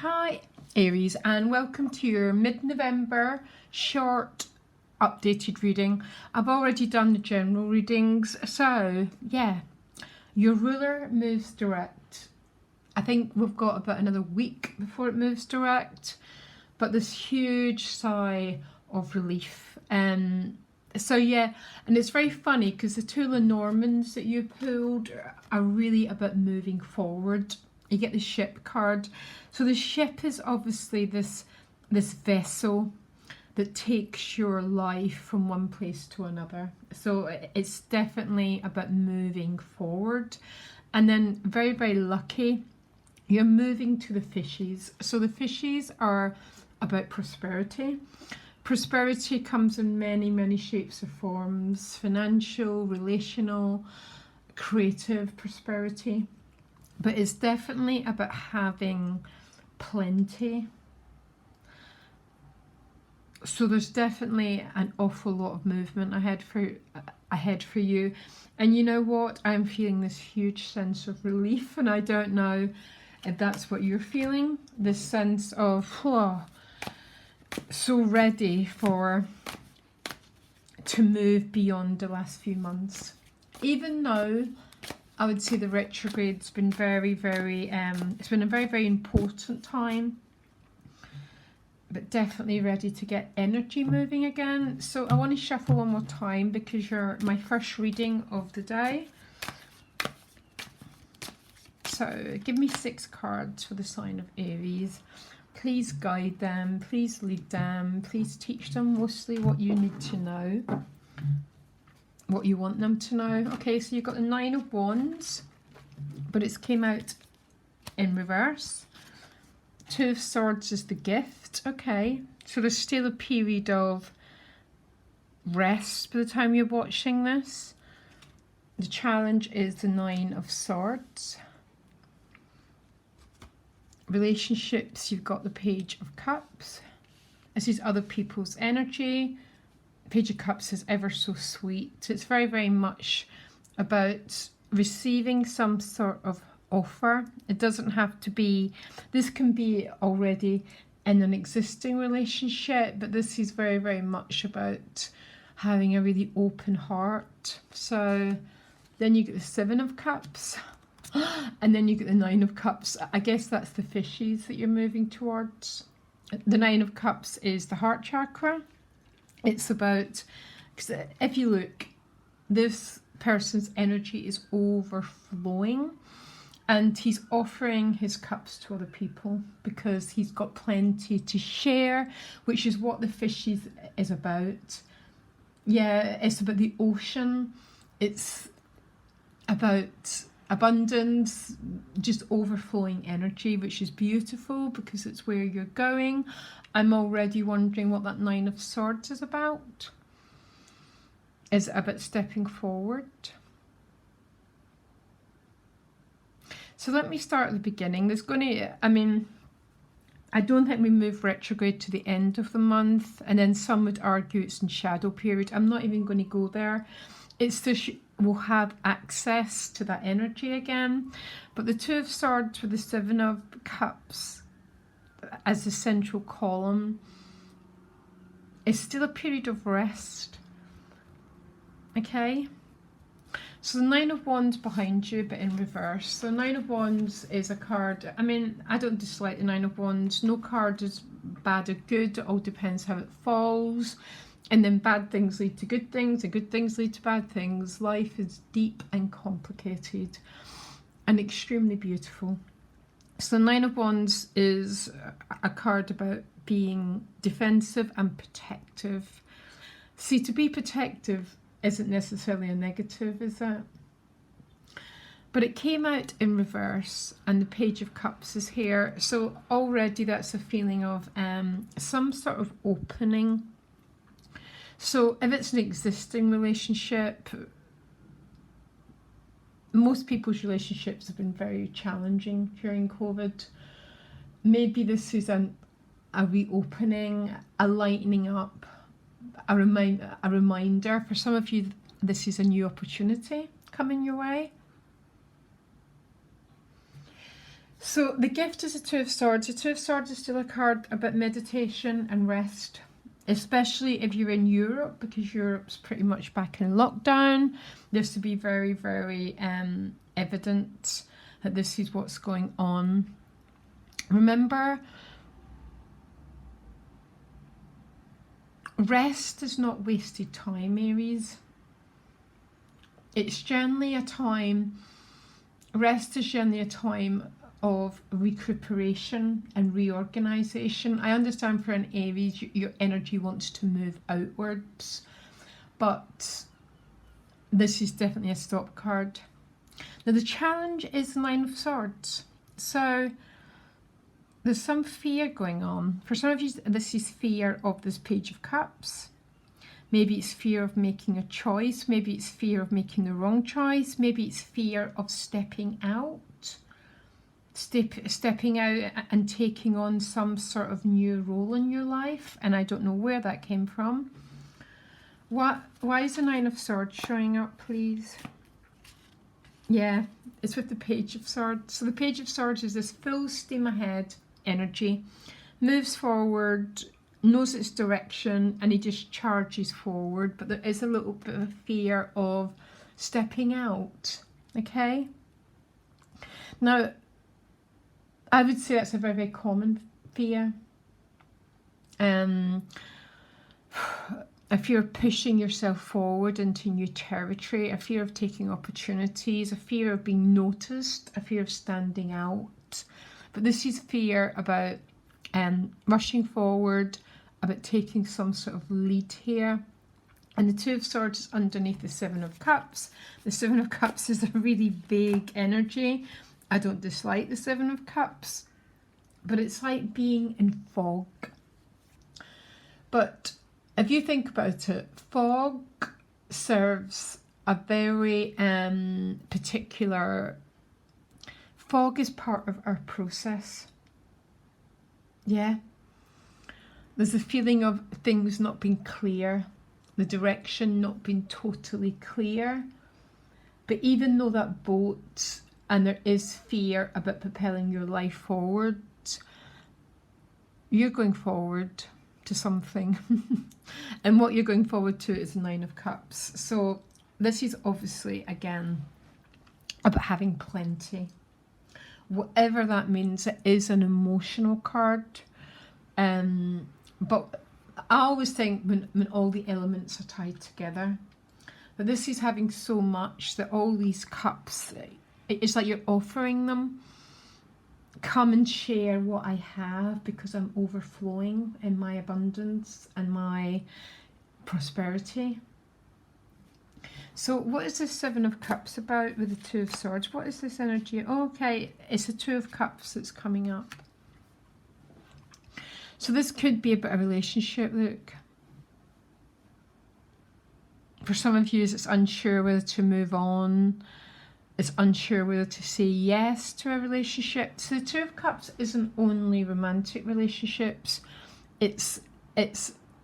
Hi Aries, and welcome to your mid-November short updated reading. I've already done the general readings, so yeah, your ruler moves direct. I think we've got about another week before it moves direct, but this huge sigh of relief. So yeah, and it's very funny because the two Lenormands that you pulled are really about moving forward. You get the ship card. So the ship is obviously this vessel that takes your life from one place to another. So it's definitely about moving forward. And then very, very lucky, you're moving to the fishes. So the fishes are about prosperity. Prosperity comes in many, many shapes or forms: financial, relational, creative prosperity. But it's definitely about having plenty. So there's definitely an awful lot of movement ahead for you. And you know what? I'm feeling this huge sense of relief, and I don't know if that's what you're feeling. This sense of, oh, so ready to move beyond the last few months. Even though I would say the retrograde's been very, very, it's been a very, very important time, but definitely ready to get energy moving again. So I want to shuffle one more time because you're my first reading of the day. So give me 6 cards for the sign of Aries. Please guide them, please lead them, please teach them mostly what you need to know, what you want them to know. Okay, so you've got the 9 of Wands, but it's came out in reverse. 2 of Swords is the gift. Okay, so there's still a period of rest by the time you're watching this. The challenge is the 9 of Swords. Relationships, you've got the Page of Cups. This is other people's energy. Page of Cups is ever so sweet. It's very, very much about receiving some sort of offer. It doesn't have to be, this can be already in an existing relationship, but this is very, very much about having a really open heart. So then you get the 7 of Cups. And then you get the 9 of Cups. I guess that's the fishes that you're moving towards. The 9 of Cups is the heart chakra. It's about, because if you look, this person's energy is overflowing and he's offering his cups to other people because he's got plenty to share, which is what the fishes is about. Yeah, it's about the ocean. It's about abundance, just overflowing energy, which is beautiful because it's where you're going. I'm already wondering what that 9 of Swords is about. Is it about stepping forward? So let me start at the beginning. There's going to, I don't think we move retrograde to the end of the month, and then some would argue it's in shadow period. I'm not even going to go there. It's just we'll have access to that energy again. But the 2 of Swords with the 7 of Cups as the central column is still a period of rest. Okay, so the 9 of Wands behind you, but in reverse. So 9 of Wands is a card, I don't dislike the 9 of Wands. No card is bad or good, it all depends how it falls. And then bad things lead to good things, and good things lead to bad things. Life is deep and complicated and extremely beautiful. So the 9 of Wands is a card about being defensive and protective. See, to be protective isn't necessarily a negative, is it? But it came out in reverse, and the Page of Cups is here. So already that's a feeling of some sort of opening. So if it's an existing relationship, most people's relationships have been very challenging during COVID. Maybe this is a reopening, a lightening up, a reminder. For some of you, this is a new opportunity coming your way. So the gift is the Two of Swords. The Two of Swords is still a card about meditation and rest, especially if you're in Europe, because Europe's pretty much back in lockdown. This to be very, very evident that this is what's going on. Remember, rest is not wasted time, Aries. It's generally a time, rest is generally a time of recuperation and reorganization. I understand for an Aries, your energy wants to move outwards, but this is definitely a stop card. Now the challenge is Nine of Swords. So there's some fear going on. For some of you, this is fear of this Page of Cups. Maybe it's fear of making a choice. Maybe it's fear of making the wrong choice. Maybe it's fear of stepping out. Stepping out and taking on some sort of new role in your life. And I don't know where that came from. Why is the Nine of Swords showing up, please? Yeah, it's with the Page of Swords. So the Page of Swords is this full steam ahead energy. Moves forward, knows its direction, and he just charges forward. But there is a little bit of fear of stepping out. Okay? Now, I would say that's a very, very common fear. A fear of pushing yourself forward into new territory, a fear of taking opportunities, a fear of being noticed, a fear of standing out. But this is fear about rushing forward, about taking some sort of lead here. And the Two of Swords is underneath the Seven of Cups. The Seven of Cups is a really vague energy. I don't dislike the Seven of Cups, but it's like being in fog. But if you think about it, fog serves a very particular... Fog is part of our process. Yeah. There's a feeling of things not being clear, the direction not being totally clear. But even though that boat, and there is fear about propelling your life forward, you're going forward to something. And what you're going forward to is Nine of Cups. So this is obviously, again, about having plenty. Whatever that means, it is an emotional card. But I always think when all the elements are tied together, but this is having so much that all these cups, it's like you're offering them. Come and share what I have, because I'm overflowing in my abundance and my prosperity. So what is the Seven of Cups about with the Two of Swords? What is this energy? Oh, okay, it's the Two of Cups that's coming up. So this could be about a relationship, look. For some of you, it's unsure whether to move on. It's unsure whether to say yes to a relationship. So the Two of Cups isn't only romantic relationships. It's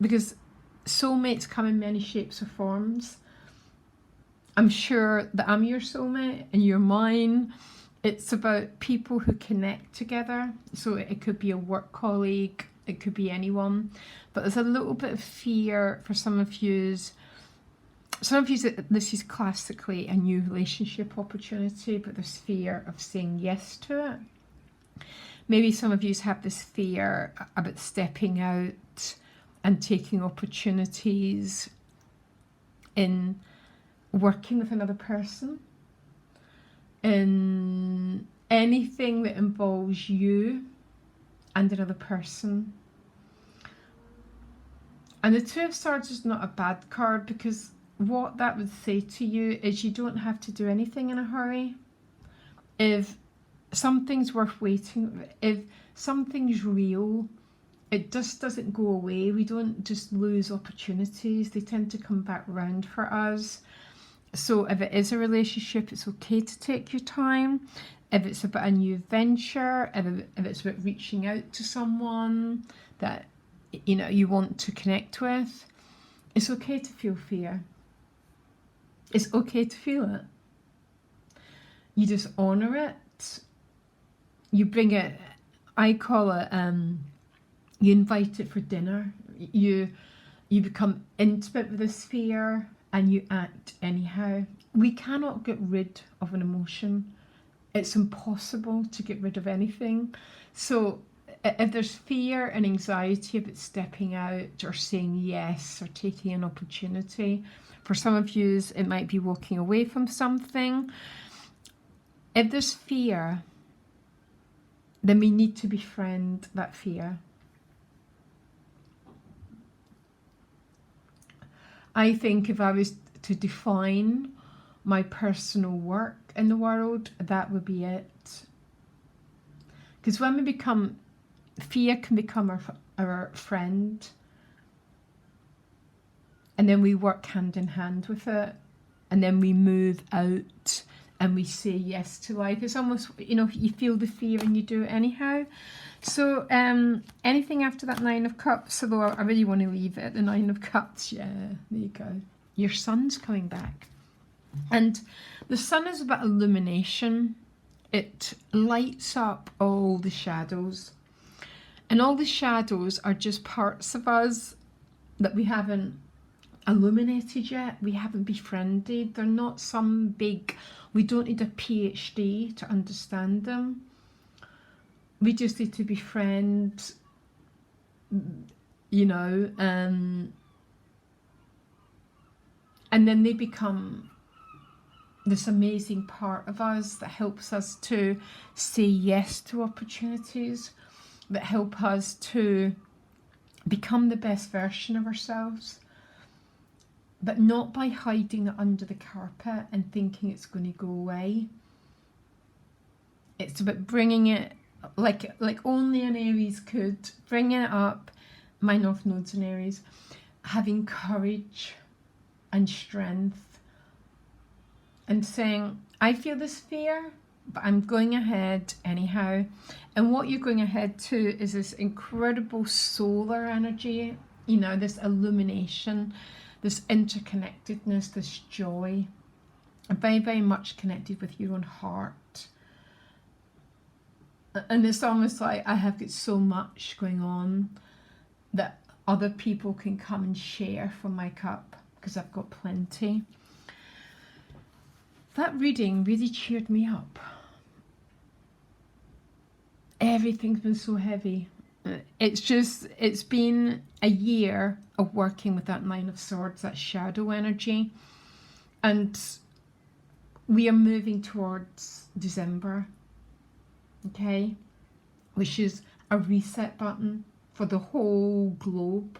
because soulmates come in many shapes or forms. I'm sure that I'm your soulmate and you're mine. It's about people who connect together. So it could be a work colleague, it could be anyone. But there's a little bit of fear for some of you. Some of you, this is classically a new relationship opportunity, but there's fear of saying yes to it. Maybe some of you have this fear about stepping out and taking opportunities in working with another person, in anything that involves you and another person. And the Two of Swords is not a bad card, because what that would say to you is you don't have to do anything in a hurry. If something's worth waiting, if something's real, it just doesn't go away. We don't just lose opportunities. They tend to come back round for us. So if it is a relationship, it's okay to take your time. If it's about a new venture, if it's about reaching out to someone that you want to connect with, it's okay to feel fear. It's okay to feel it. You just honour it you bring it, I call it, you invite it for dinner. You become intimate with this fear and you act anyhow. We cannot get rid of an emotion. It's impossible to get rid of anything. So if there's fear and anxiety about stepping out or saying yes or taking an opportunity, for some of you it might be walking away from something. If there's fear, then we need to befriend that fear. I think if I was to define my personal work in the world, that would be it. Because when we become, fear can become our friend, and then we work hand in hand with it, and then we move out and we say yes to life. It's almost, you know, you feel the fear and you do it anyhow. So anything after that Nine of Cups, although I really want to leave it at the Nine of Cups. Yeah, there you go. Your sun's coming back. And the sun is about illumination. It lights up all the shadows. And all the shadows are just parts of us that we haven't illuminated yet. We haven't befriended. They're not some big, we don't need a PhD to understand them. We just need to befriend, you know, and then they become this amazing part of us that helps us to say yes to opportunities, that help us to become the best version of ourselves, but not by hiding it under the carpet and thinking it's going to go away. It's about bringing it like only an Aries could, bringing it up. My North Node's in Aries, having courage and strength and saying, I feel this fear, but I'm going ahead anyhow. And what you're going ahead to is this incredible solar energy, you know, this illumination, this interconnectedness, this joy, very, very much connected with your own heart. And it's almost like I have got so much going on that other people can come and share from my cup because I've got plenty. That reading really cheered me up. Everything's been so heavy. It's been a year of working with that Nine of Swords, that shadow energy. And we are moving towards December, okay? Which is a reset button for the whole globe.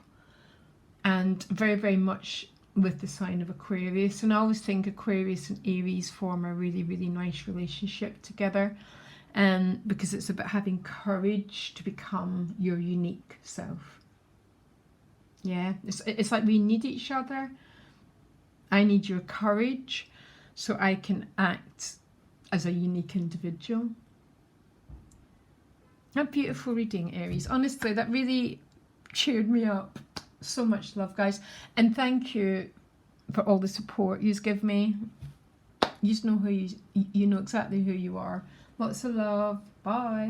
And very, very much with the sign of Aquarius. And I always think Aquarius and Aries form a really, really nice relationship together. Because it's about having courage to become your unique self. Yeah, it's like we need each other. I need your courage so I can act as a unique individual. A beautiful reading, Aries. Honestly, that really cheered me up. So much love, guys. And thank you for all the support you give me. You know who you know exactly who you are. Lots of love. Bye.